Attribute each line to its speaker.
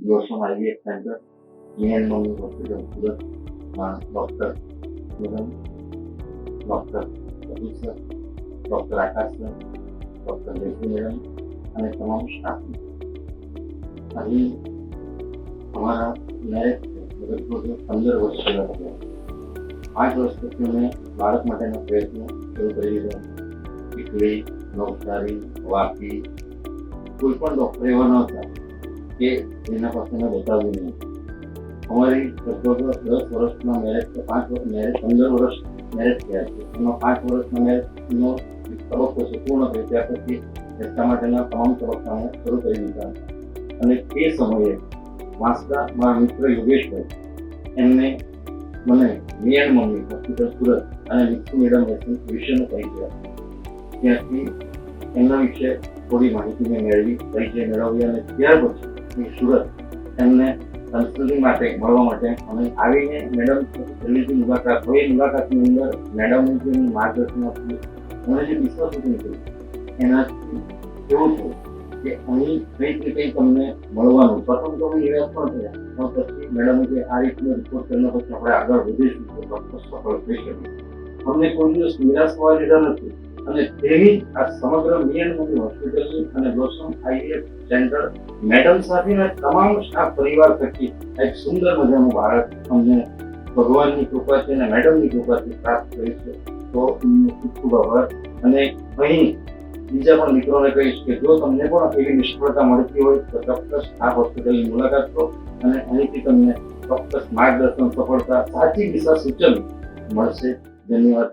Speaker 1: જોશોમાં IVF centre, ઈએન મમ્મી hospital સુરતમાં doctor madam, doctor Satish sir, doctor Akash sir, doctor Lacy madam અને તમામ સ્ટાફ અહીં અમારા મેરેજ લગભગ 15 વર્ષ પહેલા થયા. 5 વર્ષ પછી અમે બાળક માટેના પ્રયત્નો શરૂ કરી દીધા. ચીખલી, નવસારી, વાપી, કોઈ પણ ડૉક્ટર એવા ન હતા કે જેના પાસે મેં બતાવ્યું નહીં. અમારી લગભગ 10 વર્ષના મેરેજ, 15 વર્ષ મેરેજ થયા છે. એમાં 5 વર્ષના મેરેજનો તબક્કો છે પૂર્ણ થયો, ત્યાર પછી રસ્તા માટેના તમામ તબક્કા અમે શરૂ કરી દીધા. અને તે સમયે વાંસદા મારા મિત્ર યોગેશભાઈ એમને મને મીએન મમ્મી હોસ્પિટલ સુરત અને લીસુ મેડમ વિશેનો પરિચય આપ્યો. ત્યાંથી એમના વિશે થોડી માહિતી મેં મેળવી, પરિચય મેળવી અને ત્યાર પછી સુરત એમને કન્સલ્ટિંગ માટે મળવા માટે અમે આવીને મેડમ પહેલી મુલાકાત હોય. મુલાકાતની અંદર મેડમનું જે માર્ગદર્શન આપ્યું, મને જે વિશ્વાસ ઉભી કર્યો, એનાથી એવું થયું કે અહીં કંઈક ને કંઈક અમને મળવાનું. પ્રથમ તો અમે નિરાશ પણ થયા, પણ પછી મેડમે જે આ રીતનો રિપોર્ટ કર્યા પછી આપણે આગળ વધીશું તો ચોક્કસ સફળ થઈ શકીએ. અમને કોઈ દિવસ નિરાશ થવા દીધા નથી અને તેની આ સમગ્ર મીએન મમ્મી હોસ્પિટલની અને બ્લોસમ આઈવીએફ સેન્ટર મેડમ સાથેના તમામ સ્ટાફ પરિવાર થકી એક સુંદર મજાનું બાળક અમને ભગવાનની કૃપાથી અને મેડમની કૃપાથી પ્રાપ્ત કરી છે. તો ખૂબ ખૂબ આભાર. અને અહીં બીજા પણ મિત્રોને કહીશ કે જો તમને પણ એવી નિષ્ફળતા મળતી હોય તો ચોક્કસ આ હોસ્પિટલની મુલાકાત લો અને અહીંથી તમને ચોક્કસ માર્ગદર્શન, સફળતા, સાચી દિશા સૂચન મળશે. ધન્યવાદ.